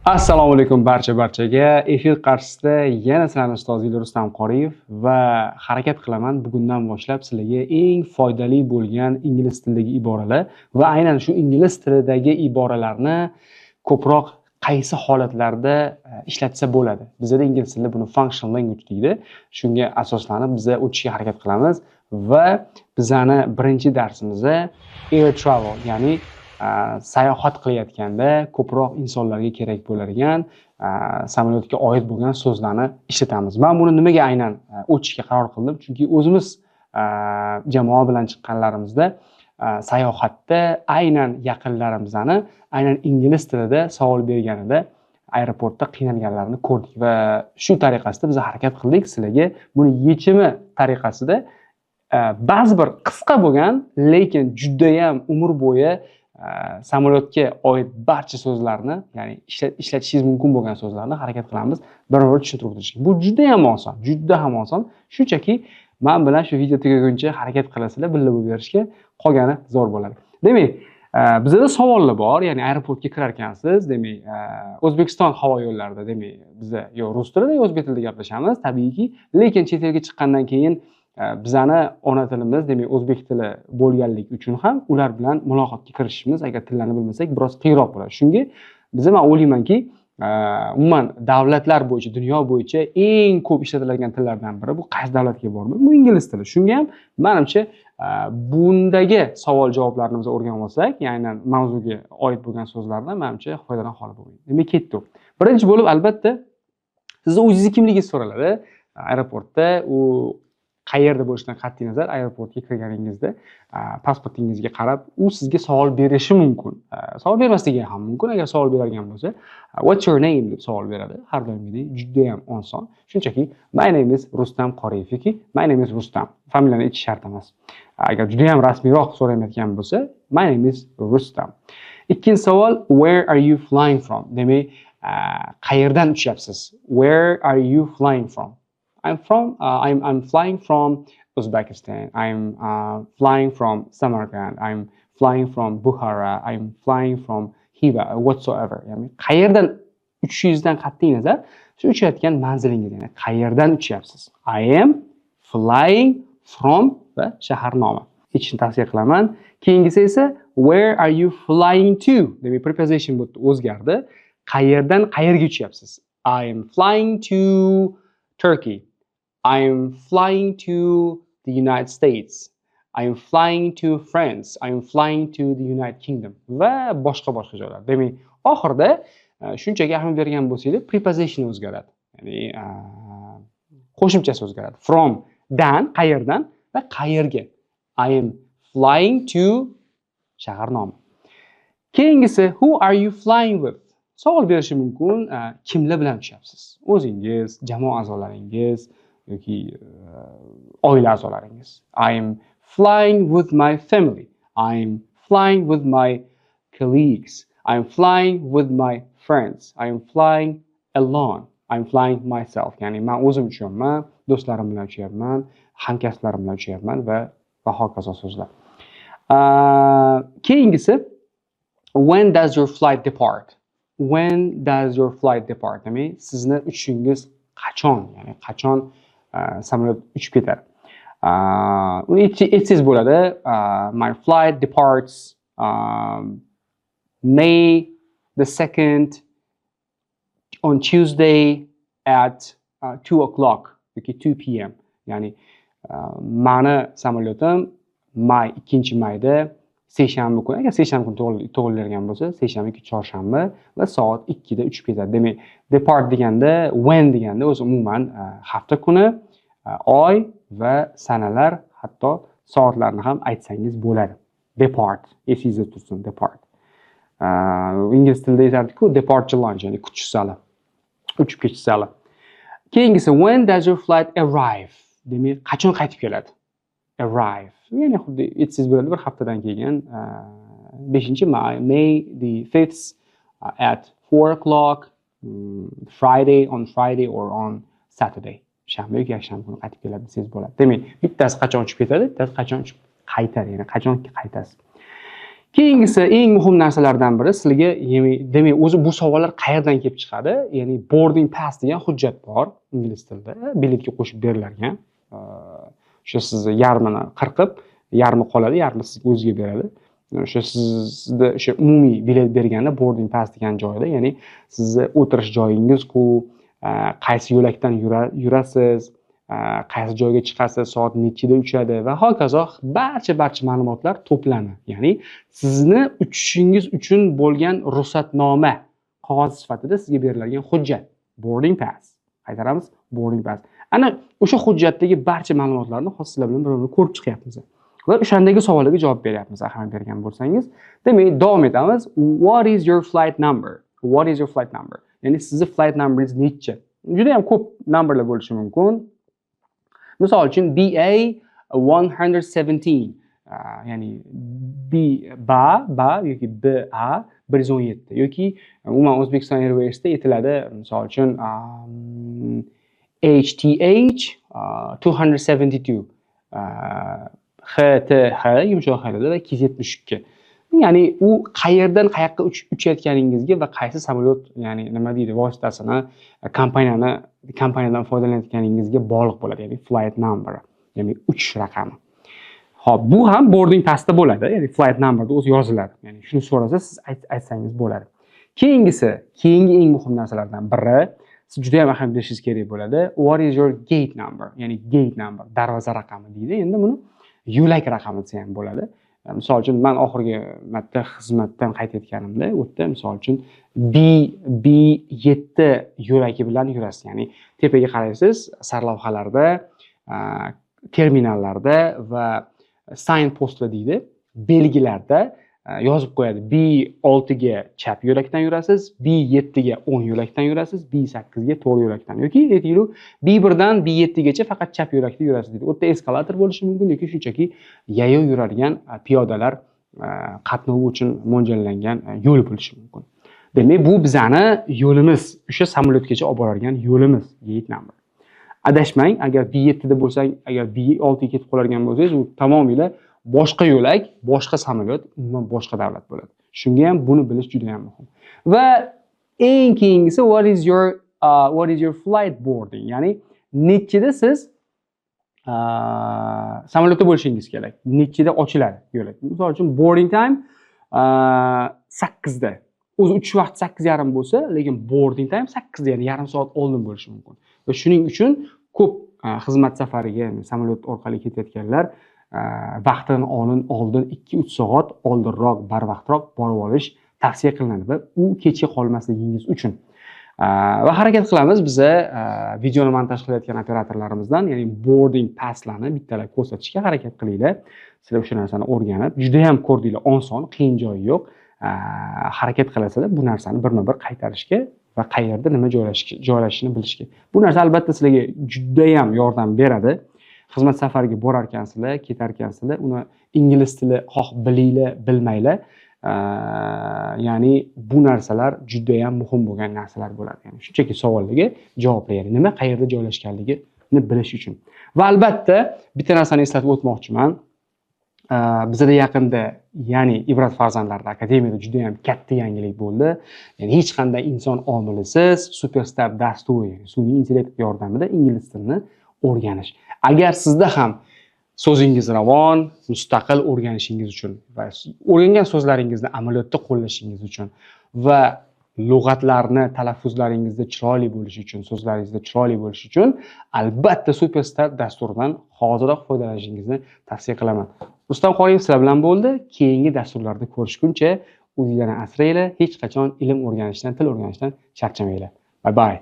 Assalomu alaykum barchaga. Efir qarshisida yana sizlarning ustozingiz Rustam Qoriyev va harakat qilaman bugundan boshlab sizlarga eng foydali bo'lgan ingliz tilidagi iboralar va aynan shu ingliz tilidagi iboralarni ko'proq qaysi holatlarda ishlatsa bo'ladi. Bizda ingliz tilida buni functional language deydi. Shunga asoslanib biz o'tishga harakat qilamiz va bizani birinchi darsimizda air travel, ya'ni sayohat qilayotganda ko'proq insonlarga kerak bo'ladigan samolyotga oid bo'lgan so'zlarni ishlatamiz. Men buni nimaga aynan o'tishga qaror qildim? Chunki o'zimiz jamoa bilan chiqqanlarimizda sayohatda aynan yaqinlarimizani aynan ingliz tilida savol berganida aeroportda qiynalganlarini ko'rdik va shu tariqasida biz harakat qildik sizlarga buni yechimi tariqasida ba'zi bir qisqa bo'lgan, lekin juda ham umr bo'yi samolyotga oid barcha so'zlarni, ya'ni ishlatishingiz mumkin bo'lgan so'zlarni harakat qilamiz bir-bir tushuntirib o'tirishga. Bu juda ham oson. Shunchaki men bilan shu video tugaguncha harakat qilasizlar, birga bo'lib qolgani zo'r bo'ladi. Demak, bizda savollar bor, ya'ni aeroportga kirar ekansiz, demak, O'zbekiston havo yo'llarida, demak, bizda yo rus tilida, yo o'zbek tilida gaplashamiz, tabiiyki, lekin chet elga chiqqandan keyin bizani ona tilimiz, demak, o'zbek tili bo'lganligi uchun ham ular bilan muloqotga kirishimiz agar tillarni bilmasak biroz qiyinroq bo'ladi. Shunga men o'ylaymanki, umuman davlatlar bo'yicha, dunyo bo'yicha eng ko'p ishlatiladigan tillardan biri bu qaysi davlatga bormi? Bu ingliz tili. Shunga ham menimcha bundagi savol-javoblarni biz o'rganib olsak, ya'ni mavzuga oid bo'lgan so'zlardan menimcha foydadan xoli bo'lmaydi. Demak, ketdik. Birinchi bo'lib albatta sizni o'zingizni kimligingiz so'raladi. Aeroportda u qayerda bo'lishidan qat'iy nazar aeroportga kirganingizda pasportingizga qarab u sizga savol berishi mumkin. Savol bermasligi ham mumkin. Agar savol beradigan bo'lsa, what's your name deb savol beradi. Har doimgidek juda ham oson. Shunchaki my name is Rustam Qoriyev yoki my name is Rustam. Familiyani aytish shart emas. Agar juda ham rasmiyroq so'rayotgan bo'lsa, my name is Rustam. Ikkinchi savol, where are you flying from? Demak, qayerdan uchyapsiz? Where are you flying from? I'm flying from Uzbekistan. I'm flying from Samarkand. I'm flying from Bukhara. I'm flying from Hiva, whatsoever. Ya'ni qayerdan uchishingizdan qat'iy nazar, shu uchayotgan manzilingiz, ya'ni qayerdan uchyapsiz. I am flying from va shahar nomi. Hechni tavsiya qilaman. Keyingisi esa where are you flying to? Demak, preposition bu o'zgardi. Qayerdan qayerga uchyapsiz? I am flying to Turkey. I'm flying to the United States. I'm flying to France. I'm flying to the United Kingdom. Va boshqa joylar. Demak, oxirida shunchaki ahamiyat bergan bo'lsangiz, preposition o'zgaradi. Ya'ni qo'shimchasi o'zgaradi. From dan, qayerdan va qayerga. I am flying to shahar nomi. Keyingisi, who are you flying with? Savol berishi mumkin, kimlar bilan uchyapsiz? O'zingiz, jamoa a'zolaringiz yoki oila a'zolaringiz. I'm flying with my family. I'm flying with my colleagues. I'm flying with my friends. I'm flying alone. I'm flying myself. Ya'ni men o'zim uchyapman, do'stlarim bilan uchyapman, hamkasblarim bilan uchyapman va hokazo so'zlar. Keyingisi, when does your flight depart? When does your flight depart? Ya'ni sizni uchishingiz qachon? Ya'ni qachon samolyot uchib ketadi. Aytsangiz bo'ladi. My flight departs May the 2nd on Tuesday at 2 o'clock yoki 2 p.m. Ya'ni meni samolyotim may 2-mayda seshanba kuni, agar seshanba kuni tug'ilgan bo'lsa, seshanba yoki chorshanba va soat 2 da uchib ketadi. Demak, depart deganda, when deganda o'zi umuman hafta kuni, oy va sanalar, hatto soatlarni ham aytsangiz bo'ladi. Depart, esingizda tursin, depart. Ingliz tilida aytadi-ku, departure lounge, ya'ni kutish zali, uchib ketish zali. Keyingisi, when does your flight arrive? Demak, qachon qaytib keladi? Arrive. Ya'ni xuddi aytsangiz bo'ladi, bir haftadan keyin 5-May, May the 5th at 4 o'clock, on Friday or on Saturday. Shanba yoki yakshanba kuni qaytib keladi desangiz bo'ladi. Demak, bittasi qachon uchib ketadi, bittasi qachon uchib qaytadi, ya'ni qachon qaytasiz. Keyingisi eng muhim narsalardan biri sizlarga, demak, o'zi bu savollar qayerdan kelib chiqadi? Ya'ni boarding pass degan hujjat bor ingliz tilida, biletga qo'shib beriladigan. O'sha sizni yarmini qirqib, yarmi qoladi, yarmi sizga o'ziga beradi. O'sha sizni o'sha umumiy bilet berganda boarding pass degan joyda, ya'ni sizni o'tirish joyingiz-ku, qaysi yo'lakdan yurasiz, qaysi joyga chiqasiz, soat nechida uchadi va hokazo barcha ma'lumotlar to'plami. Ya'ni sizni uchishingiz uchun bo'lgan ruxsatnoma qog'oz sifatida sizga beriladigan hujjat, boarding pass. Qaytaramiz, boarding pass. Ana o'sha hujjatdagi barcha ma'lumotlarni hozir sizlar bilan bir-birini ko'rib chiqyapmiz. Va o'shandagi savollarga javob beryapmiz, ahamiyat bergan bo'lsangiz. Demak, davom etamiz. What is your flight number? What is your flight number? Ya'ni sizni flight numberingiz necha? Juda ham ko'p numberlar bo'lishi mumkin. Misol uchun BA 117, ya'ni BA yoki BA 117 yoki umuman O'zbekiston Airways'da aytiladi, misol uchun HTH 272, HTH yumshoq xalida va 272. Ya'ni u qayerdan qayoqqa uchayotganingizga va qaysi samolyot, ya'ni nima deydi, vositasini, kompaniyadan foydalanayotganingizga bog'liq bo'ladi, ya'ni flight number, ya'ni uchish raqami. Xo'p, bu ham boarding passda bo'ladi, ya'ni flight numberda o'zi yoziladi. Ya'ni shuni so'rasa siz aytsangiz bo'ladi. Keyingi eng muhim narsalardan biri, siz juda ham ahamiyat berishingiz kerak bo'ladi. What is your gate number? Ya'ni gate number, darvoza raqami deydi. Endi buni yo'lak raqami desa ham bo'ladi. Misol uchun men oxirgi marta xizmatdan qaytayotganimda u yerda misol uchun B7 yo'lagi bilan yurasiz. Ya'ni tepaga qaraysiz, sarlavhalarda, terminallarda va signpostlar deydi, belgilarda yozib qo'yadi. B6 ga chap yo'lakdan yurasiz, B7 ga 10 yo'lakdan yurasiz, B8 ga to'g'ri yo'lakdan yoki aytaylik B1 dan B7 gacha faqat chap yo'lakda yurasiz deydi. U yerda eskalator bo'lishi mumkin yoki shunchaki yayov yuradigan piyodalar qatnovi uchun mo'ljallangan yo'l bo'lishi mumkin. Demak, bu bizani yo'limiz, o'sha samolyotgacha olib boradigan yo'limiz, gate number. Adashmang, agar B7 da bo'lsang, agar B6 ga ketib qoladigan bo'lsangiz, u tamomila boshqa yo'lak, boshqa samolyot, umuman boshqa davlat bo'ladi. Shunga ham buni bilish juda ham muhim. Va eng keyingisi what is your flight boarding? Ya'ni nechida siz samolyotda bo'lishingiz kerak. Nechida ochiladi yo'lak. Misol uchun boarding time 8 da. O'zi uchish vaqti 8:30 bo'lsa, lekin boarding time 8 da, ya'ni yarim soat oldin bo'lishi mumkin. Va shuning uchun ko'p xizmat safariga, samolyot orqali ketayotganlar vaqtidan oldin 2-3 soat oldinroq, barvaqtroq borib olish tavsiya qilinadi va u kechga qolmasligingiz uchun. Va harakat qilamiz biza videoni montaj qilayotgan operatorlarimizdan, ya'ni boarding passlarni bittalab ko'rsatishga harakat qilinglar. Sizlar o'sha narsani o'rganib, juda ham ko'rdinglar, oson, qiyin joyi yo'q. Harakat qilasizlar bu narsani birma-bir qaytarishga va qayerda nima joylashishini bilishga. Bu narsa albatta sizlarga juda ham yordam beradi. Xizmat safariga borar ekansizlar, ketar ekansizlar, uni ingliz tili xoh bilinglar, bilmaylar. Ya'ni bu narsalar juda ham muhim bo'lgan narsalar bo'ladi. Ya'ni shunchaki savollarga javoblar, ya'ni nima qayerda joylashganligini bilish uchun. Va albatta bitta narsani eslatib o'tmoqchiman. Bizda yaqinda, ya'ni Ibrat farzandlari akademiyada juda ham katta yangilik bo'ldi. Ya'ni hech qanday inson omilisiz Superstar dasturi, sun'iy intellekt yordamida ingliz tilini o'rganish. Agar sizda ham so'zingiz ravon, mustaqil o'rganishingiz uchun va o'rgangan so'zlaringizni amaliyotda qo'llashingiz uchun va lug'atlarni talaffuzlaringizda chiroyli bo'lishi uchun, so'zlaringizda chiroyli bo'lishi uchun albatta Superstar dasturidan hoziroq foydalanishingizni tavsiya qilaman. Rustam Qoriyev sizlar bilan bo'ldi. Keyingi dasturlarda ko'rishguncha o'zinglarni asranglar, hech qachon ilm o'rganishdan, til o'rganishdan charchamanglar. Bye bye.